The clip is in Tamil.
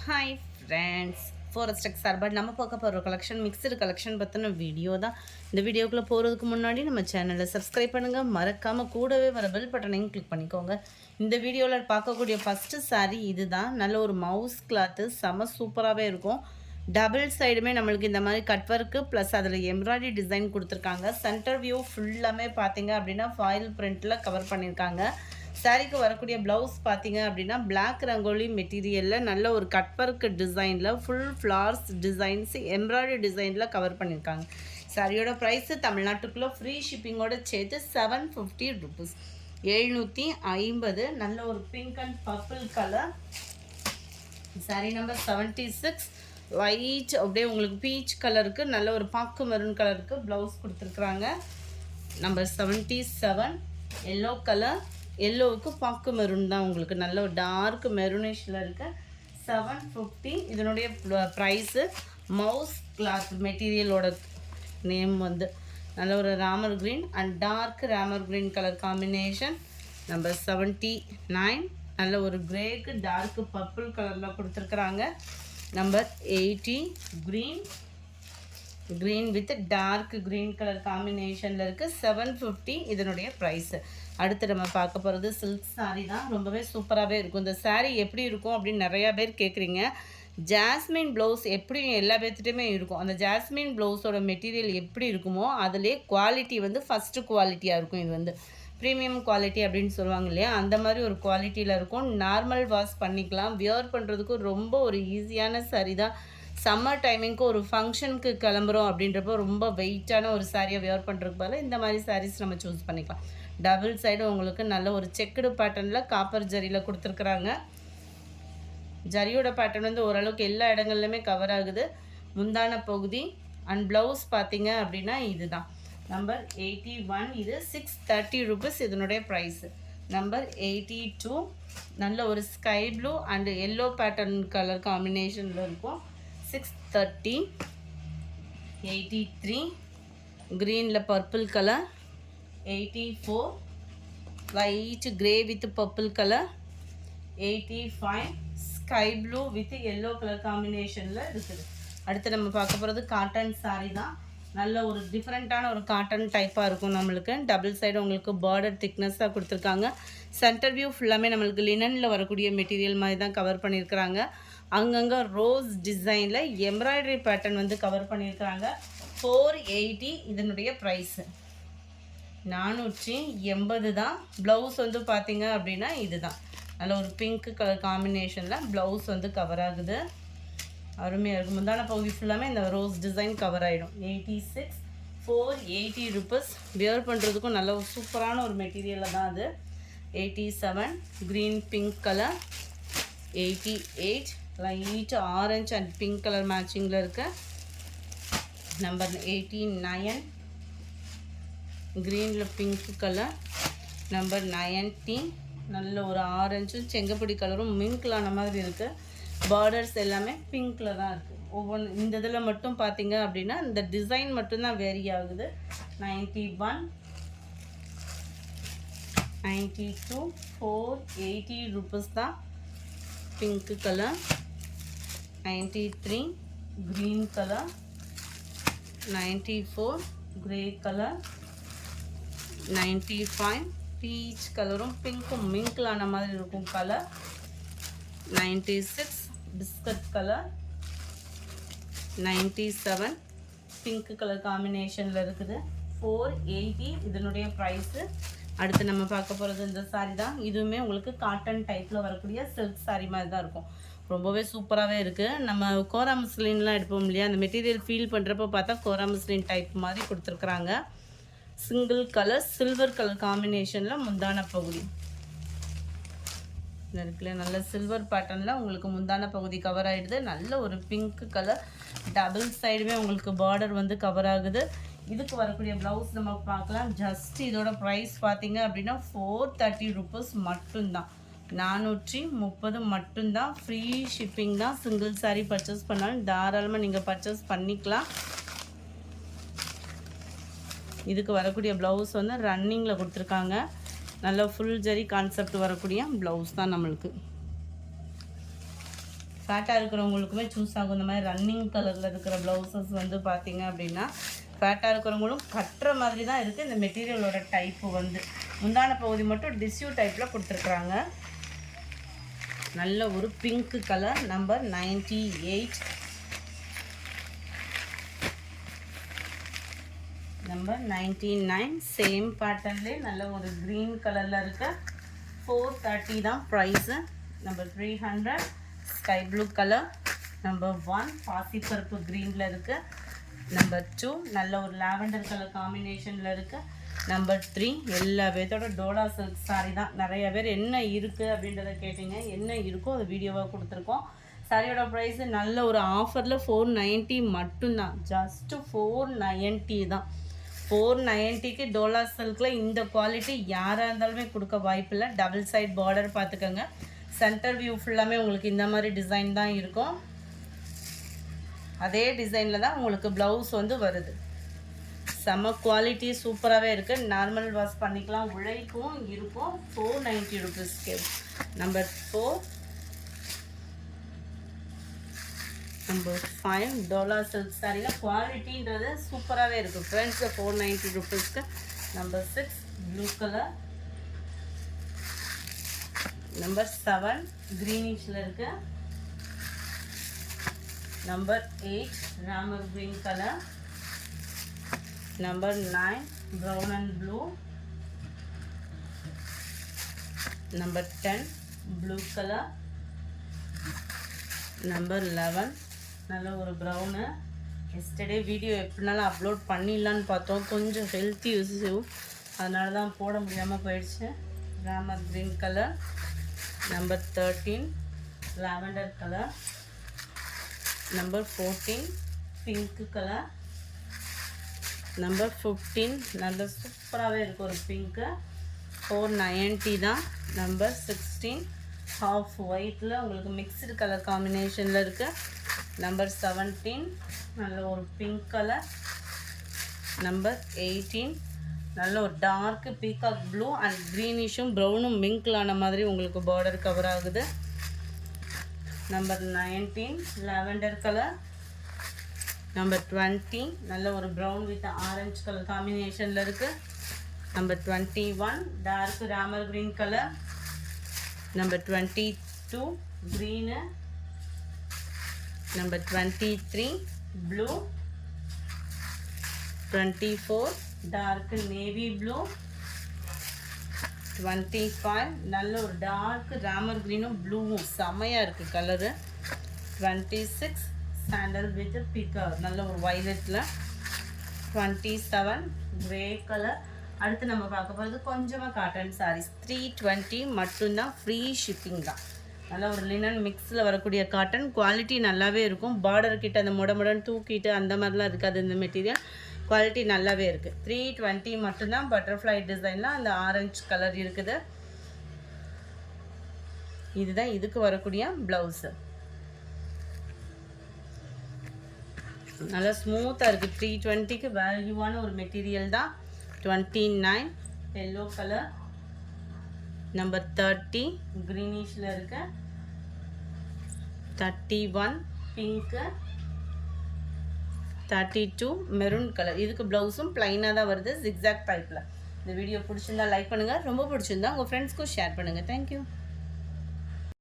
ஹாய் ஃப்ரெண்ட்ஸ், ஃபாரஸ்ட் டெக் சார்பாக நம்ம பார்க்க போகிற கலெக்ஷன் மிக்சடு கலெக்ஷன் பற்றின வீடியோ தான். இந்த வீடியோக்குள்ளே போகிறதுக்கு முன்னாடி நம்ம சேனலை சப்ஸ்கிரைப் பண்ணுங்கள், மறக்காமல் கூடவே வர பெல் பட்டனையும் கிளிக் பண்ணிக்கோங்க. இந்த வீடியோவில் பார்க்கக்கூடிய ஃபஸ்ட்டு சாரீ இது தான். நல்ல ஒரு மவுஸ் கிளாத்து, செம சூப்பராகவே இருக்கும். டபுள் சைடுமே நம்மளுக்கு இந்த மாதிரி கட் ஒர்க்கு ப்ளஸ் அதில் எம்ப்ராய்டரி டிசைன் கொடுத்துருக்காங்க. சென்டர் வியூ ஃபுல்லாமே பார்த்தீங்க அப்படின்னா ஃபாயில் பிரிண்ட்டில் கவர் பண்ணியிருக்காங்க. சாரீக்கு வரக்கூடிய ப்ளவுஸ் பார்த்தீங்க அப்படின்னா பிளாக் ரங்கோலி மெட்டீரியலில் நல்ல ஒரு கட் ஒர்க் டிசைனில் ஃபுல் ஃப்ளார்ஸ் டிசைன்ஸ் எம்ப்ராய்டரி டிசைனில் கவர் பண்ணியிருக்காங்க. சாரியோட ப்ரைஸு தமிழ்நாட்டுக்குள்ளே ஃப்ரீ ஷிப்பிங்கோடு சேர்த்து 750 ருபீஸ், 750. நல்ல ஒரு pink and purple colour. Sari number 76 white அப்படியே உங்களுக்கு பீச் கலருக்கு நல்ல ஒரு பாக்கு மெரூன் கலருக்கு ப்ளவுஸ் கொடுத்துருக்குறாங்க. Number 77 yellow colour. எல்லோவுக்கு பாக்கு மெரூன் தான், உங்களுக்கு நல்ல ஒரு டார்க் மெரூனிஷில் இருக்க 750. இதனுடைய ப்ரைஸு மவுஸ் கிளாத் மெட்டீரியலோட நேம் வந்து நல்ல ஒரு Ramar green and dark Ramar green colour combination. Number 79 நல்ல ஒரு கிரேக்கு டார்க் பர்பிள் கலரில் கொடுத்துருக்குறாங்க. Number 80 green with dark green colour காம்பினேஷனில் இருக்குது. 750 இதனுடைய ப்ரைஸு. அடுத்து நம்ம பார்க்க போகிறது சில்க் சாரீ தான். ரொம்பவே சூப்பராகவே இருக்கும். இந்த சாரீ எப்படி இருக்கும் அப்படின்னு நிறையா பேர் கேட்குறீங்க. ஜாஸ்மின் ப்ளவுஸ் எப்படி எல்லா பேர்த்துட்டையுமே இருக்கும். அந்த ஜாஸ்மின் ப்ளவுஸோட மெட்டீரியல் எப்படி இருக்குமோ அதிலே குவாலிட்டி வந்து ஃபஸ்ட்டு குவாலிட்டியாக இருக்கும். இது வந்து ப்ரீமியம் குவாலிட்டி அப்படின்னு சொல்லுவாங்க இல்லையா, அந்த மாதிரி ஒரு குவாலிட்டியில் இருக்கும். நார்மல் வாஷ் பண்ணிக்கலாம். வியர் பண்ணுறதுக்கும் ரொம்ப ஒரு ஈஸியான சாரீ தான். சம்மர் டைமிங்க்கு ஒரு ஃபங்க்ஷனுக்கு கிளம்புறோம் அப்படின்றப்போ ரொம்ப வெயிட்டான ஒரு சாரியை வியர் பண்ணுறதுக்கு பதிலாக இந்த மாதிரி சாரீஸ் நம்ம சூஸ் பண்ணிக்கலாம். டபுள் சைடு உங்களுக்கு நல்ல ஒரு செக்குடு பேட்டர்னில் காப்பர் ஜரியில் கொடுத்துருக்குறாங்க. ஜரியோட பேட்டர்ன் வந்து ஓரளவுக்கு எல்லா இடங்கள்லையுமே கவர் ஆகுது. முந்தான பகுதி அண்ட் ப்ளவுஸ் பார்த்தீங்க அப்படின்னா இதுதான். நம்பர் 81 இது 630 ருபீஸ் இதனுடைய ப்ரைஸு. நம்பர் 82 நல்ல ஒரு sky blue and yellow pattern colour காம்பினேஷனில் இருக்கும். 630. 83 க்ரீனில் purple colour. 84 white grey with purple color. 85 sky blue with yellow color காம்பினேஷனில் இருக்குது. அடுத்து நம்ம பார்க்க போகிறது காட்டன் சாரீ தான். நல்ல ஒரு டிஃப்ரெண்ட்டான ஒரு காட்டன் டைப்பாக இருக்கும். நம்மளுக்கு டபுள் சைடு உங்களுக்கு பார்டர் திக்னஸாக கொடுத்துருக்காங்க. சென்டர் வியூ ஃபுல்லாமே நம்மளுக்கு லினனில் வரக்கூடிய மெட்டீரியல் மாதிரி தான் கவர் பண்ணியிருக்கிறாங்க. அங்கங்கே ரோஸ் டிசைனில் எம்ப்ராய்டரி பேட்டர்ன் வந்து கவர் பண்ணியிருக்கிறாங்க. 480 இதனுடைய ப்ரைஸு. 480 தான். ப்ளவுஸ் வந்து பார்த்தீங்க அப்படின்னா இதுதான். நல்ல ஒரு பிங்க் கலர் காம்பினேஷனில் ப்ளவுஸ் வந்து கவர் ஆகுது. அருமையாக இருக்கும். முந்தான பகுதி ஃபுல்லாமே இந்த ரோஸ் டிசைன் கவர் ஆகிடும். 86 480 ருபீஸ். வியர் பண்ணுறதுக்கும் நல்ல ஒரு சூப்பரான ஒரு மெட்டீரியலில் தான் அது. 87 green pink colour. 88 light orange and pink colour மேட்சிங்கில் இருக்க. நம்பர் 89 க்ரீனில் பிங்க் கலர். நம்பர் 90 நல்ல ஒரு ஆரஞ்சும் செங்கப்பொடி கலரும் மிங்க்லான மாதிரி இருக்குது. பார்டர்ஸ் எல்லாமே பிங்க்கில் தான் இருக்குது. ஒவ்வொன்று இந்த இதில் மட்டும் பார்த்தீங்க அப்படின்னா இந்த டிசைன் மட்டும்தான் வேரி ஆகுது. 91 92 480 ருபீஸ் தான். Pink colour. 93 green colour. 94 grey colour. 95 beach கலரும் பிங்க்கும் மிங்க்லான மாதிரி இருக்கும் colour. 96 biscuit colour. 97 pink colour காம்பினேஷனில் இருக்குது. 480 இதனுடைய ப்ரைஸு. அடுத்து நம்ம பார்க்க போகிறது இந்த சாரீ தான். இதுவுமே உங்களுக்கு காட்டன் டைப்பில் வரக்கூடிய சில்க் சாரீ மாதிரி தான் இருக்கும். ரொம்பவே சூப்பராகவே இருக்குது. நம்ம கோரா மஸ்லின்லாம் எடுப்போம் இல்லையா, அந்த மெட்டீரியல் ஃபீல் பண்ணுறப்போ பார்த்தா கோரா மஸ்லின் டைப் மாதிரி கொடுத்துருக்குறாங்க. சிங்கிள் கலர் சில்வர் கலர் காம்பினேஷனில் முந்தான பகுதி இருக்குல்ல, நல்ல சில்வர் பேட்டர்னில் உங்களுக்கு முந்தான பகுதி கவர் ஆகிடுது. நல்ல ஒரு பிங்க் கலர். டபுள் சைடுமே உங்களுக்கு பார்டர் வந்து கவர் ஆகுது. இதுக்கு வரக்கூடிய ப்ளவுஸ் நம்ம பார்க்கலாம். ஜஸ்ட் இதோட ப்ரைஸ் பார்த்தீங்க அப்படின்னா 430 ருபீஸ் மட்டும்தான். 430 மட்டும்தான். ஃப்ரீ ஷிப்பிங் தான். சிங்கிள் சாரீ பர்ச்சேஸ் பண்ணாலும் தாராளமாக நீங்கள் பர்ச்சேஸ் பண்ணிக்கலாம். இதுக்கு வரக்கூடிய ப்ளவுஸ் வந்து ரன்னிங்கில் கொடுத்துருக்காங்க. நல்ல ஃபுல் ஜரி கான்செப்ட் வரக்கூடிய ப்ளவுஸ் தான் நம்மளுக்கு. ஃபேட்டாக இருக்கிறவங்களுக்குமே சூஸ் ஆகும். இந்த மாதிரி ரன்னிங் கலரில் இருக்கிற ப்ளவுசஸ் வந்து பார்த்திங்க அப்படின்னா ஃபேட்டாக இருக்கிறவங்களும் கட்டுற மாதிரி தான் இருக்குது. இந்த மெட்டீரியலோட டைப்பு வந்து முந்தான பகுதி மட்டும் டிஷ்யூ டைப்பில் கொடுத்துருக்குறாங்க. நல்ல ஒரு pink colour number 98. Number 99 same பேட்டர்ன்லேயே நல்ல ஒரு க்ரீன் கலரில் இருக்க 430 தான் price. Number 300 sky blue colour. Number 1 பாசிப்பருப்பு க்ரீனில் இருக்குது. நம்பர் 2 நல்ல ஒரு லாவெண்டர் கலர் காம்பினேஷனில் இருக்குது. நம்பர் 3 எல்லா பேர்த்தோட டோலா சில்க் சாரீ தான். நிறைய பேர் என்ன இருக்குது அப்படின்றத கேட்டிங்க. என்ன இருக்கோ அது வீடியோவாக கொடுத்துருக்கோம். சாரியோட ப்ரைஸு நல்ல ஒரு ஆஃபரில் 490 மட்டும்தான். ஜஸ்ட்டு 490 தான். 490க்கு டோலா சில்கில் இந்த குவாலிட்டி யாராக இருந்தாலுமே கொடுக்க வாய்ப்பில்லை. டபுள் சைட் பார்டர் பார்த்துக்கோங்க. சென்டர் வியூ ஃபுல்லாமே உங்களுக்கு இந்த மாதிரி டிசைன் தான் இருக்கும். அதே டிசைனில் தான் உங்களுக்கு ப்ளவுஸ் வந்து வருது. செம்ம குவாலிட்டி சூப்பராகவே இருக்குது. நார்மல் வாஷ் பண்ணிக்கலாம். உழைப்பும் இருக்கும். 490 ருபீஸ்க்கு. நம்பர் 4. நம்பர் 5 டோலா சில்க் சாரியில் குவாலிட்டின்றது சூப்பராகவே இருக்குது ஃப்ரெண்ட்ஸ். 490 ருபீஸ்க்கு. Number 6 blue colour. நம்பர் 7 க்ரீனிஷில் இருக்குது. Number 8 Ramar green colour. Number 9 brown and blue. Number 10 blue colour. Number 11 நல்ல ஒரு ப்ரௌனு. எஸ்டர்டே வீடியோ எப்படினாலும் அப்லோட் பண்ணிடலான்னு பார்த்தோம். கொஞ்சம் ஹெல்த்தி இஷ்யூ, அதனால தான் போட முடியாமல் போயிடுச்சு. Ramar green colour. Number 13 lavender colour. Number 14 pink colour. Number 15 நல்ல சூப்பராகவே இருக்குது ஒரு பிங்க்கு. 490 தான். நம்பர் 16 ஹாஃப் ஒயிட்டில் உங்களுக்கு மிக்ஸ்டு கலர் காம்பினேஷனில் இருக்குது. நம்பர் 17 நல்ல ஒரு பிங்க் கலர். நம்பர் 18 நல்ல ஒரு டார்க்கு பீகாக் ப்ளூ அண்ட் க்ரீனிஷும் ப்ரௌனும் மிங்கிளான மாதிரி உங்களுக்கு பார்டர் கவர் ஆகுது. Number 19 lavender colour. நம்பர் 20 நல்ல ஒரு ப்ரௌன் வித் ஆரஞ்சு கலர் காம்பினேஷனில் இருக்குது. Number 21 dark Ramar green colour. Number 22 green. Number 23 blue. 24 dark navy blue. 25 நல்ல ஒரு டார்க் ராமர் க்ரீனும் ப்ளூவும் செம்மையாக இருக்குது கலரு. 26 சாண்டல் வித் பிக்கர் நல்ல ஒரு வயலட்டில். 27 கிரே கலர். அடுத்து நம்ம பார்க்க போகிறது கொஞ்சமாக காட்டன் சாரீஸ். 320 மட்டும்தான். ஃப்ரீ ஷிப்பிங் தான். நல்ல ஒரு லினன் மிக்ஸில் வரக்கூடிய காட்டன். குவாலிட்டி நல்லாவே இருக்கும். பார்டர் கிட்ட அந்த முடமுடன் தூக்கிட்டு அந்த மாதிரிலாம் இருக்காது இந்த மெட்டீரியல். குவாலிட்டி நல்லாவே இருக்குது. 320 மட்டும்தான். பட்டர்ஃப்ளை டிசைனில் அந்த ஆரஞ்சு கலர் இருக்குது. இதுதான் இதுக்கு வரக்கூடிய ப்ளவுஸு. நல்லா ஸ்மூத்தாக இருக்குது. 320க்கு வேல்யூவான ஒரு மெட்டீரியல் தான். 29 எல்லோ கலர். நம்பர் 30 க்ரீனிஷில் இருக்கு. 31 பிங்க்கு. 32 maroon colour. இதுக்கு ப்ளவுஸும் ப்ளைனாக தான் வருது, ஜிக்ஸாக் டைப்பில். இந்த வீடியோ பிடிச்சிருந்தா லைக் பண்ணுங்கள். ரொம்ப பிடிச்சிருந்தா உங்கள் ஃப்ரெண்ட்ஸ்க்கும் ஷேர் பண்ணுங்கள். தேங்க்யூ.